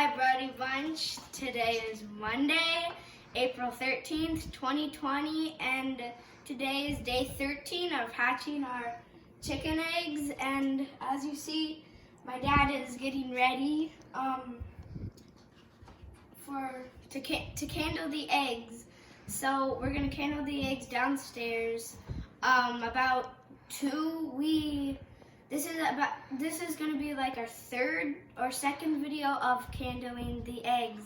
Hi, Brody Bunch. Today is Monday, April 13th, 2020, and today is day 13 of hatching our chicken eggs. And as you see, my dad is getting ready to candle the eggs. So we're gonna candle the eggs downstairs. This is gonna be like our third or second video of candling the eggs.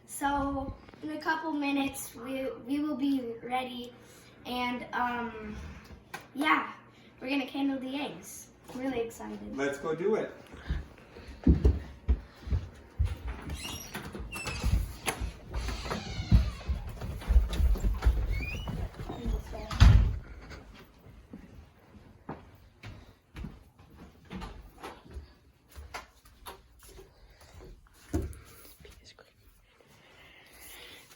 So in a couple minutes we will be ready, and yeah, we're gonna candle the eggs. I'm really excited. Let's go do it.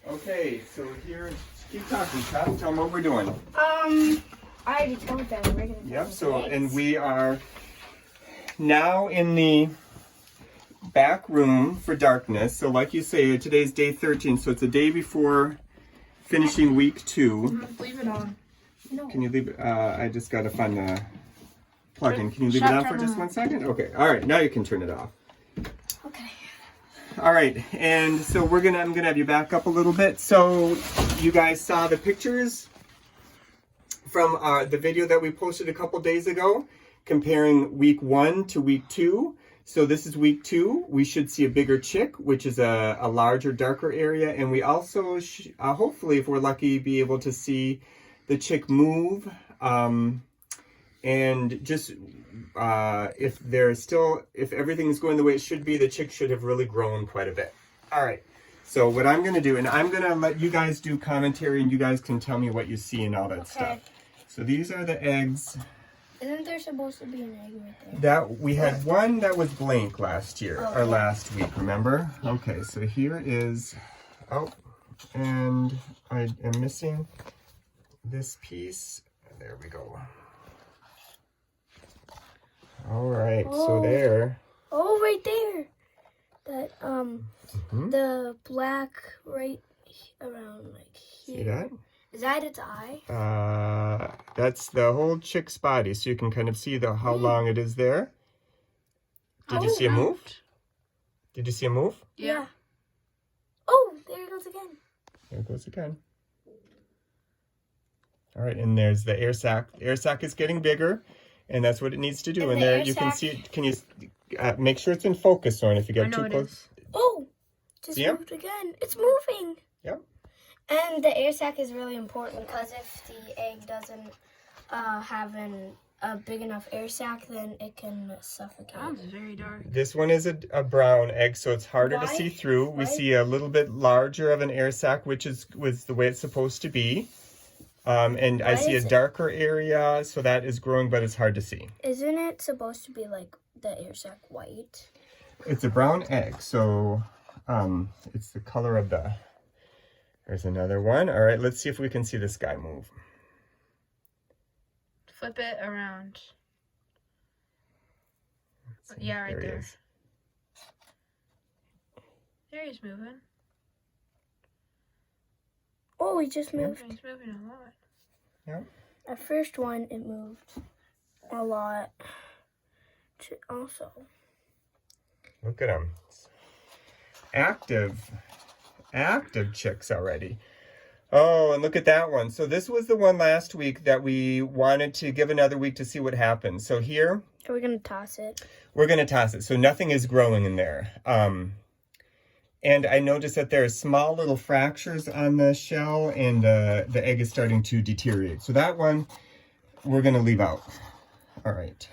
Okay, so here, keep talking, Chuck. Tell them what we're doing. I already told them we're gonna. Yep. So, and we are now in the back room for darkness. So, like you say, today's day 13. So it's a day before finishing week 2. Leave it on. No. Can you leave it? I just gotta find the plug-in. Can you leave it Shut on for that just on. 1 second? Okay. All right. Now you can turn it off. Okay. All right, and so I'm gonna have you back up a little bit. So you guys saw the pictures from the video that we posted a couple days ago, comparing week 1 to week 2. So this is week 2. We should see a bigger chick, which is a larger, darker area, and we also hopefully, if we're lucky, be able to see the chick move. And just if everything's going the way it should be, the chick should have really grown quite a bit. All right. So what I'm going to do, and I'm going to let you guys do commentary, and you guys can tell me what you see and all that stuff. So these are the eggs. Isn't there supposed to be an egg right there? That we had one that was blank last year, or last week, remember? Okay, so here is, and I am missing this piece. There we go. All right, so there. Oh, right there. That the black right around like here. See that? Is that its eye? That's the whole chick's body, so you can kind of see how long it is there. Did you see a move? Did you see a move? Yeah. Oh, there it goes again. There it goes again. All right, and there's the air sac. The air sac is getting bigger, and that's what it needs to do. And And the there air you can sac- see it. Can you make sure it's in focus, Soren, if you get too close? Oh, just See 'em? moved again. It's moving. Yep. And the air sac is really important because if the egg doesn't have a big enough air sac, then it can suffocate. It's very dark. This one is a brown egg, so it's harder to Why? see through. We Why? see a little bit larger of an air sac, which was the way it's supposed to be. And I Why see a is it- darker area, so that is growing, but it's hard to see. Isn't it supposed to be like the air sac white? It's a brown egg, so it's the color of the... There's another one. All right, let's see if we can see this guy move. Flip it around. Yeah, right There he there. is. There he's moving. Oh, we just moved. He's moving a lot. Yep. Our first one, it moved a lot. Also, Look at him. Active chicks already. Oh, and look at that one. So this was the one last week that we wanted to give another week to see what happens. So here, are we gonna toss it? we're going to toss it. So nothing is growing in there. And I noticed that there are small little fractures on the shell, and the egg is starting to deteriorate. So that one, we're going to leave out. All right.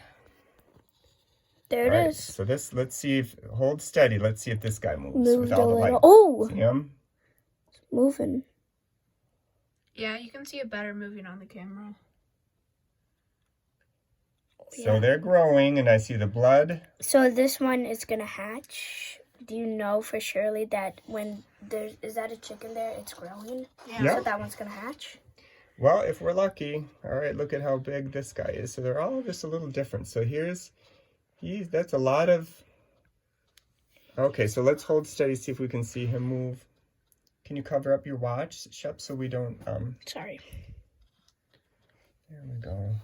There All right, it is. so this, let's see if, hold steady. Let's see if this guy moves Moved with a all the light. little. Oh, See him? moving. Yeah, you can see it better moving on the camera. So they're growing, and I see the blood. So this one is gonna hatch. Do you know for surely that when is that a chicken there, it's growing? Yeah. So that one's gonna hatch? Well, if we're lucky. All right, look at how big this guy is. So they're all just a little different. So that's a lot of Okay, so let's hold steady, see if we can see him move. Can you cover up your watch, Shep, so we don't, Sorry. there we go.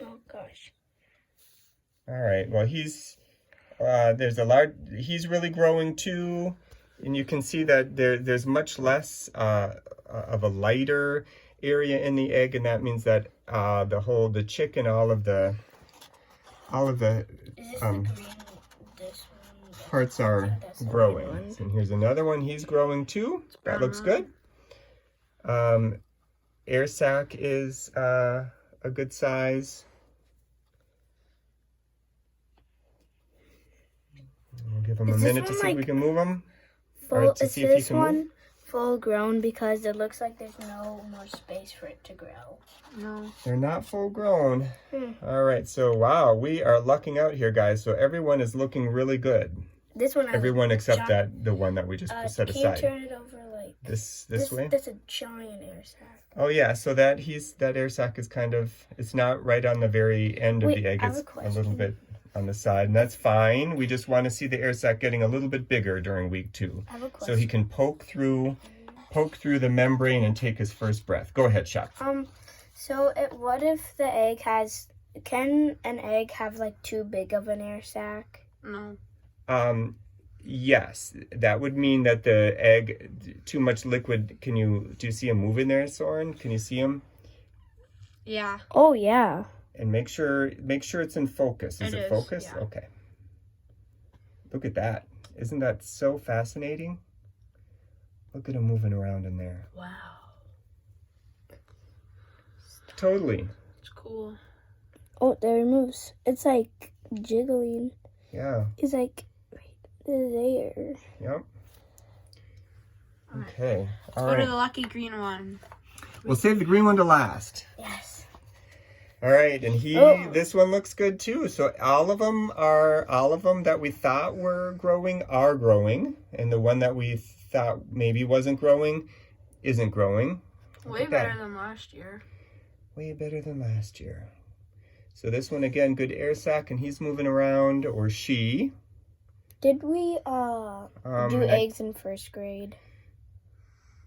Oh gosh. All right, well, he's really growing too, and you can see that there's much less of a lighter area in the egg, and that means that the chicken, all of the Is this Um, the green? This one? parts are That's the growing. green one. And here's another one, he's growing too. That looks good. Air sac is a good size. We'll give him a Is this minute to one, see if we like, can move him. Full, to is see if he this can move. one full grown because it looks like there's no more space for it to grow? No. They're not full grown. Hmm. All right, so wow, we are lucking out here, guys. So everyone is looking really good. This one has Everyone except giant- the one that we just set can you aside. turn it over like This way? That's a giant air sac. Oh yeah, so that air sac is kind of, it's not right on the very end of Wait, the egg. I have It's a a little question. bit on the side, and that's fine. We just want to see the air sac getting a little bit bigger during week 2. I have a question. So he can poke through the membrane and take his first breath. Go ahead, Shep. So what if the egg has? Can an egg have like too big of an air sac? No. Yes, that would mean that the egg, too much liquid. Do you see him moving there, Soren? Can you see him? Yeah. Oh yeah. And make sure it's in focus. Is It it is, focused? yeah. Okay. Look at that. Isn't that so fascinating? Look at him moving around in there. Wow. Totally. It's cool. Oh, there he moves. It's like jiggling. Yeah. He's like right there. Yep. Alright. Okay. All Go to right. the lucky green one. We'll save the green one to last. Yes. All right, and Oh. this one looks good too. So all of them that we thought were growing are growing, and the one that we thought maybe wasn't growing isn't growing. Look Way at that. better than last year. Way better than last year. So this one again, good air sac, and he's moving around, or she. Did we do and eggs in first grade?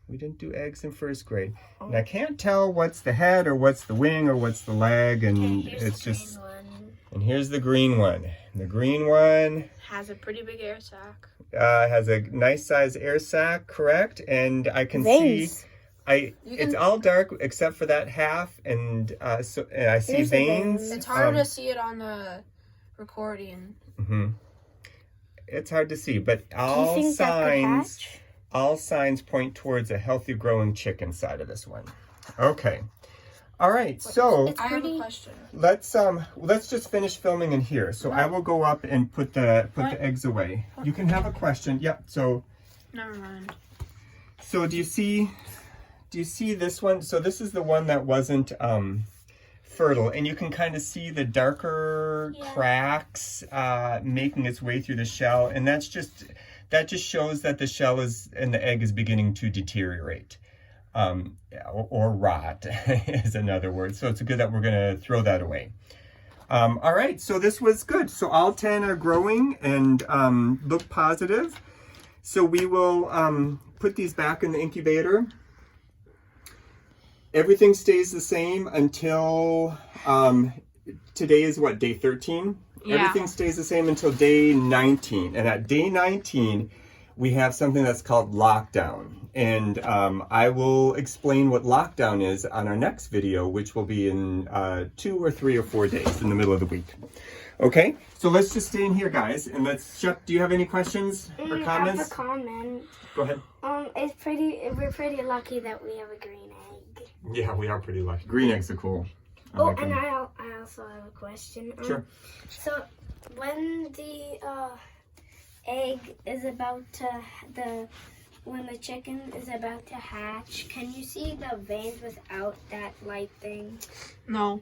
we didn't do eggs in first grade, and I can't tell what's the head or what's the wing or what's the leg, and it's just. And here's the green one. The green one Has a pretty big air sac. has a nice size air sac, correct? And I can Veins. see, it's all dark except for that half, and I see Here's the veins. veins. It's hard to see it on the recording. It's hard to see, but Do you think that could hatch? all signs point towards a healthy growing chicken side of this one. Okay. All right, so It's I have a pretty. question. let's just finish filming in here. So I will go up and put the eggs away. You can have a question. Yep. So Never mind. do you see this one? So this is the one that wasn't fertile, and you can kind of see the darker cracks making its way through the shell, and that just shows that the shell and the egg is beginning to deteriorate. Or rot is another word. So it's good that we're going to throw that away. All right, so this was good. So all 10 are growing and look positive. So we will put these back in the incubator. Everything stays the same until today is what, day 13? Yeah. Everything stays the same until day 19. And at day 19, we have something that's called lockdown. And I will explain what lockdown is on our next video, which will be in 2 or 3 or 4 days in the middle of the week. Okay, so let's just stay in here, guys, and Shep, do you have any questions or I comments? have a comment. Go ahead. We're pretty lucky that we have a green egg. Yeah, we are pretty lucky. Green eggs are cool. I Oh, like and them. I also have a question. Sure. So when the egg is about to when the chicken is about to hatch, can you see the veins without that light thing? No.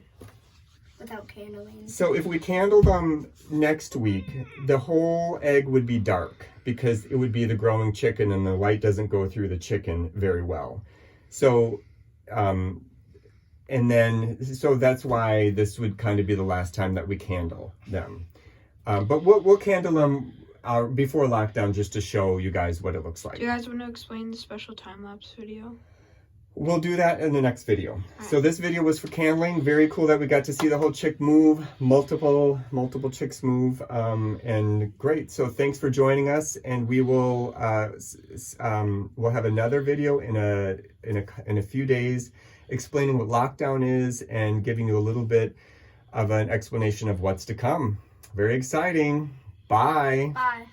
Without candling? So if we candle them next week, the whole egg would be dark because it would be the growing chicken and the light doesn't go through the chicken very well. So, so that's why this would kind of be the last time that we candle them. But we'll candle them before lockdown, just to show you guys what it looks like. Do you guys want to explain the special time-lapse video? We'll do that in the next video. So this video was for candling. Very cool that we got to see the whole chick move, multiple chicks move, and great. So thanks for joining us, and we will we'll have another video in a few days explaining what lockdown is and giving you a little bit of an explanation of what's to come. Very exciting. Bye. Bye.